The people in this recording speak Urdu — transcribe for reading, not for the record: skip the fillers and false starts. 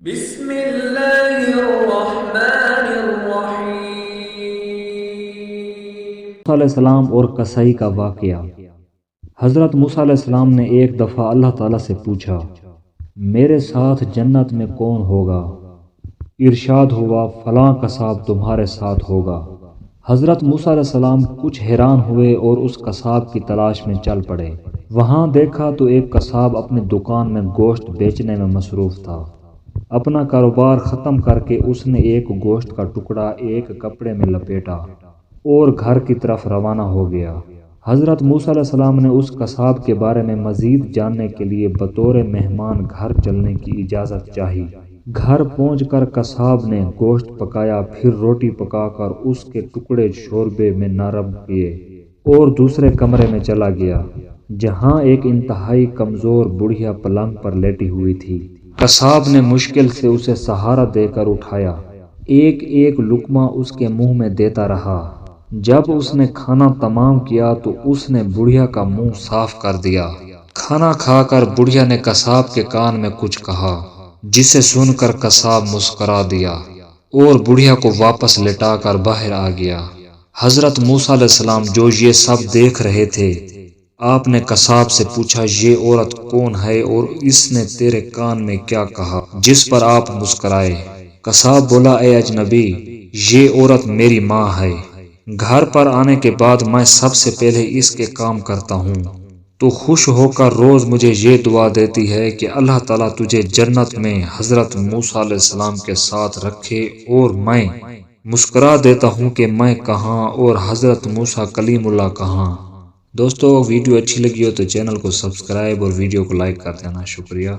بسم اللہ الرحمن الرحیم۔ موسیٰ علیہ السلام اور قصی کا واقعہ۔ حضرت موسیٰ علیہ السلام نے ایک دفعہ اللہ تعالیٰ سے پوچھا، میرے ساتھ جنت میں کون ہوگا؟ ارشاد ہوا، فلاں قصاب تمہارے ساتھ ہوگا۔ حضرت موسیٰ علیہ السلام کچھ حیران ہوئے اور اس قصاب کی تلاش میں چل پڑے۔ وہاں دیکھا تو ایک قصاب اپنی دکان میں گوشت بیچنے میں مصروف تھا۔ اپنا کاروبار ختم کر کے اس نے ایک گوشت کا ٹکڑا ایک کپڑے میں لپیٹا اور گھر کی طرف روانہ ہو گیا۔ حضرت موسیٰ علیہ السلام نے اس قصاب کے بارے میں مزید جاننے کے لیے بطور مہمان گھر چلنے کی اجازت چاہی۔ گھر پہنچ کر قصاب نے گوشت پکایا، پھر روٹی پکا کر اس کے ٹکڑے شوربے میں نرم کیے اور دوسرے کمرے میں چلا گیا، جہاں ایک انتہائی کمزور بڑھیا پلنگ پر لیٹی ہوئی تھی۔ قصاب نے مشکل سے اسے سہارا دے کر اٹھایا، ایک ایک لقمہ اس کے منہ میں دیتا رہا۔ جب اس نے کھانا تمام کیا تو اس نے بڑھیا کا منہ صاف کر دیا۔ کھانا کھا کر بڑھیا نے قصاب کے کان میں کچھ کہا، جسے سن کر قصاب مسکرا دیا اور بڑھیا کو واپس لٹا کر باہر آ گیا۔ حضرت موسیٰ علیہ السلام جو یہ سب دیکھ رہے تھے، آپ نے قصاب سے پوچھا، یہ عورت کون ہے اور اس نے تیرے کان میں کیا کہا جس پر آپ مسکرائے؟ قصاب بولا، اے اجنبی، یہ عورت میری ماں ہے۔ گھر پر آنے کے بعد میں سب سے پہلے اس کے کام کرتا ہوں۔ تو خوش ہو کر روز مجھے یہ دعا دیتی ہے کہ اللہ تعالیٰ تجھے جنت میں حضرت موسیٰ علیہ السلام کے ساتھ رکھے، اور میں مسکرا دیتا ہوں کہ میں کہاں اور حضرت موسیٰ کلیم اللہ کہاں۔ دوستو، ویڈیو اچھی لگی ہو تو چینل کو سبسکرائب اور ویڈیو کو لائک کر دینا۔ شکریہ۔